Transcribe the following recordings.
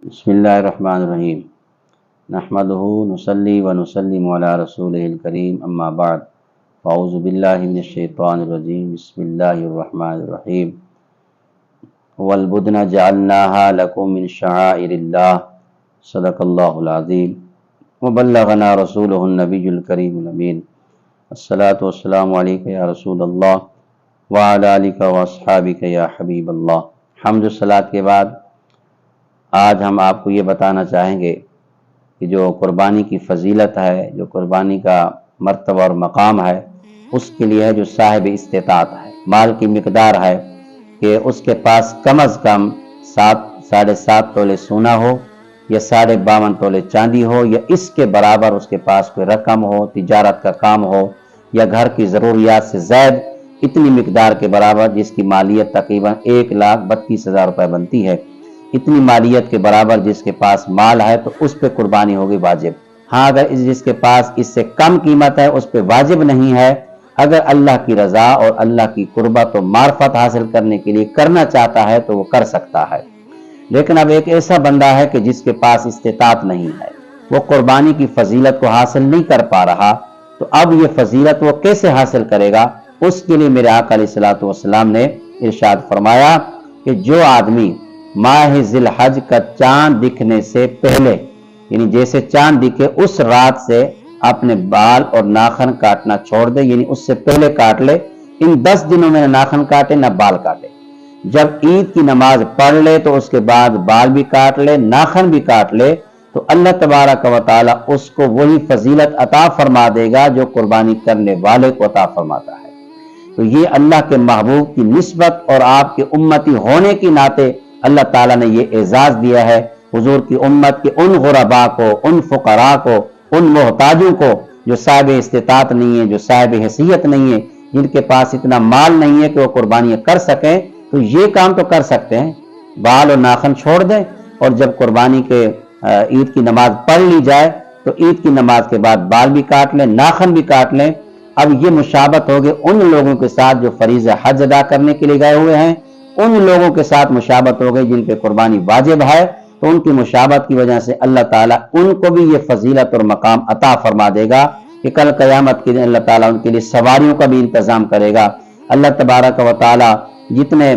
بسم اللہ الرحمن الرحیم نحمدہ نصلی و نسلم علی رسولہ الکریم اما بعد اعوذ باللہ من الشیطان الرجیم بسم اللہ الرحمن الرحیم والبدن جعلناها لکم من شعائر اللہ صدق اللہ العظیم وبلغنا رسولہ النبی الکریم الامین الصلاۃ والسلام علیک یا رسول اللہ وعلی آلک واصحابک یا حبیب اللہ۔ حمد و صلاۃ کے بعد آج ہم آپ کو یہ بتانا چاہیں گے کہ جو قربانی کی فضیلت ہے، جو قربانی کا مرتبہ اور مقام ہے، اس کے لیے ہے جو صاحب استطاعت ہے، مال کی مقدار ہے کہ اس کے پاس کم از کم 7.5 تولے سونا ہو یا 52.5 تولے چاندی ہو یا اس کے برابر اس کے پاس کوئی رقم ہو، تجارت کا کام ہو یا گھر کی ضروریات سے زائد اتنی مقدار کے برابر، جس کی مالیت تقریباً 1,32,000 روپے بنتی ہے، اتنی مالیت کے برابر جس کے پاس مال ہے تو اس پہ قربانی ہوگی واجب۔ ہاں اگر جس کے پاس اس سے کم قیمت ہے اس پہ واجب نہیں ہے، اگر اللہ کی رضا اور اللہ کی قربت و معرفت حاصل کرنے کے لیے کرنا چاہتا ہے تو وہ کر سکتا ہے۔ لیکن اب ایک ایسا بندہ ہے کہ جس کے پاس استطاعت نہیں ہے، وہ قربانی کی فضیلت کو حاصل نہیں کر پا رہا، تو اب یہ فضیلت وہ کیسے حاصل کرے گا؟ اس کے لیے میرے آقا علیہ الصلوۃ والسلام نے ارشاد فرمایا کہ جو آدمی ماہ ذی الحج کا چاند دکھنے سے پہلے، یعنی جیسے چاند دکھے اس رات سے اپنے بال اور ناخن کاٹنا چھوڑ دے، یعنی اس سے پہلے کاٹ لے، ان 10 دنوں میں نہ ناخن کاٹے نہ بال کاٹے، جب عید کی نماز پڑھ لے تو اس کے بعد بال بھی کاٹ لے، ناخن بھی کاٹ لے، تو اللہ تبارک و تعالی اس کو وہی فضیلت عطا فرما دے گا جو قربانی کرنے والے کو عطا فرماتا ہے۔ تو یہ اللہ کے محبوب کی نسبت اور آپ کے امتی ہونے کی ناطے اللہ تعالیٰ نے یہ اعزاز دیا ہے حضور کی امت کے ان غرباء کو، ان فقراء کو، ان محتاجوں کو جو صاحب استطاعت نہیں ہے، جو صاحب حیثیت نہیں ہے، جن کے پاس اتنا مال نہیں ہے کہ وہ قربانیاں کر سکیں، تو یہ کام تو کر سکتے ہیں، بال اور ناخن چھوڑ دیں اور جب قربانی کے عید کی نماز پڑھ لی جائے تو عید کی نماز کے بعد بال بھی کاٹ لیں، ناخن بھی کاٹ لیں۔ اب یہ مشابہت ہوگی ان لوگوں کے ساتھ جو فریضہ حج ادا کرنے کے لیے گئے ہوئے ہیں، ان لوگوں کے ساتھ مشابہت ہو گئی جن پہ قربانی واجب ہے، تو ان کی مشابہت کی وجہ سے اللہ تعالیٰ ان کو بھی یہ فضیلت اور مقام عطا فرما دے گا کہ کل قیامت کے دن اللہ تعالیٰ ان کے لیے سواریوں کا بھی انتظام کرے گا۔ اللہ تبارک و تعالیٰ جتنے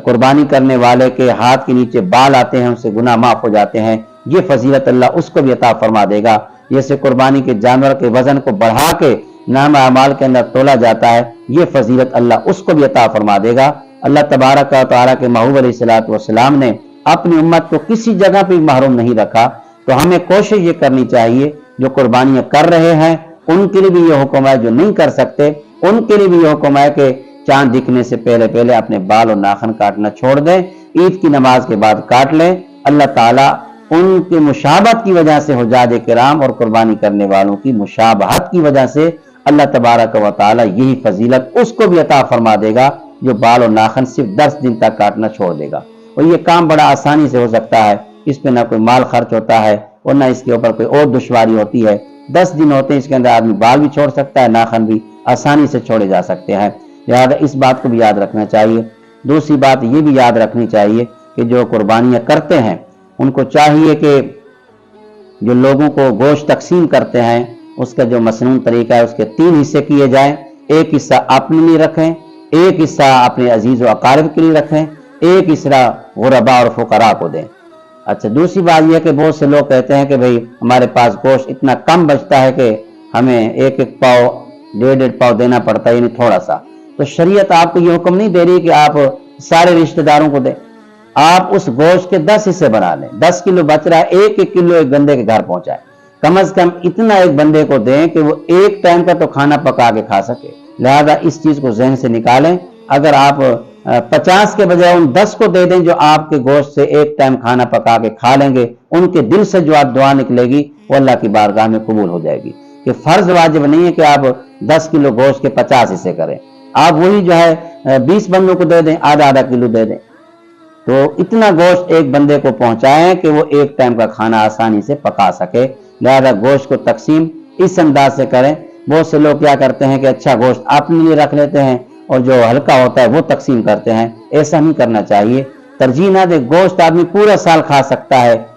قربانی کرنے والے کے ہاتھ کے نیچے بال آتے ہیں ان سے گناہ معاف ہو جاتے ہیں، یہ فضیلت اللہ اس کو بھی عطا فرما دے گا۔ جیسے قربانی کے جانور کے وزن کو بڑھا کے نام اعمال کے اندر تولا جاتا ہے، یہ فضیلت اللہ اس کو بھی عطا فرما دے گا۔ اللہ تبارک و تعالیٰ کے محبوب علیہ الصلوۃ والسلام نے اپنی امت کو کسی جگہ پہ محروم نہیں رکھا، تو ہمیں کوشش یہ کرنی چاہیے جو قربانیاں کر رہے ہیں ان کے لیے بھی یہ حکم ہے، جو نہیں کر سکتے ان کے لیے بھی یہ حکم ہے کہ چاند دکھنے سے پہلے اپنے بال اور ناخن کاٹنا چھوڑ دیں، عید کی نماز کے بعد کاٹ لیں۔ اللہ تعالیٰ ان کی مشابہت کی وجہ سے حجاج کرام اور قربانی کرنے والوں کی مشابہت کی وجہ سے اللہ تبارک و تعالیٰ یہی فضیلت اس کو بھی عطا فرما دے گا جو بال اور ناخن صرف 10 دن تک کاٹنا چھوڑ دے گا۔ اور یہ کام بڑا آسانی سے ہو سکتا ہے، اس پہ نہ کوئی مال خرچ ہوتا ہے اور نہ اس کے اوپر کوئی اور دشواری ہوتی ہے۔ 10 دن ہوتے ہیں، اس کے اندر آدمی بال بھی چھوڑ سکتا ہے، ناخن بھی آسانی سے چھوڑے جا سکتے ہیں، لہذا اس بات کو بھی یاد رکھنا چاہیے۔ دوسری بات یہ بھی یاد رکھنی چاہیے کہ جو قربانیاں کرتے ہیں ان کو چاہیے کہ جو لوگوں کو گوشت تقسیم کرتے ہیں اس کا جو مسنون طریقہ ہے، اس کے 3 حصے کیے جائیں، ایک حصہ اپنے لیے رکھیں، ایک حصہ اپنے عزیز و اقارب کے لیے رکھیں، ایک حصہ غرباء اور فقراء کو دیں۔ اچھا، دوسری بات یہ ہے کہ بہت سے لوگ کہتے ہیں کہ بھئی ہمارے پاس گوشت اتنا کم بچتا ہے کہ ہمیں 1 پاؤ 1.5 پاؤ دینا پڑتا ہے، یعنی تھوڑا سا۔ تو شریعت آپ کو یہ حکم نہیں دے رہی کہ آپ سارے رشتہ داروں کو دیں، آپ اس گوشت کے 10 حصے بنا لیں، 10 کلو بچ رہا ہے، 1 کلو ایک بندے کے گھر پہنچائے، کم از کم اتنا ایک بندے کو دیں کہ وہ ایک ٹائم کا تو کھانا پکا کے کھا سکے۔ لہذا اس چیز کو ذہن سے نکالیں، اگر آپ 50 کے بجائے ان 10 کو دے دیں جو آپ کے گوشت سے ایک ٹائم کھانا پکا کے کھا لیں گے، ان کے دل سے جو آپ دعا نکلے گی وہ اللہ کی بارگاہ میں قبول ہو جائے گی۔ کہ فرض واجب نہیں ہے کہ آپ 10 کلو گوشت کے 50 حصے کریں، آپ وہی جو ہے 20 بندوں کو دے دیں، آدھا کلو دے دیں، تو اتنا گوشت ایک بندے کو پہنچائیں کہ وہ ایک ٹائم کا کھانا آسانی سے پکا سکے۔ لہذا گوشت کو تقسیم اس انداز سے کریں۔ بہت سے لوگ کیا کرتے ہیں کہ اچھا گوشت اپنے لیے رکھ لیتے ہیں اور جو ہلکا ہوتا ہے وہ تقسیم کرتے ہیں، ایسا نہیں کرنا چاہیے۔ ترجیح نہ دے، گوشت آدمی پورا سال کھا سکتا ہے،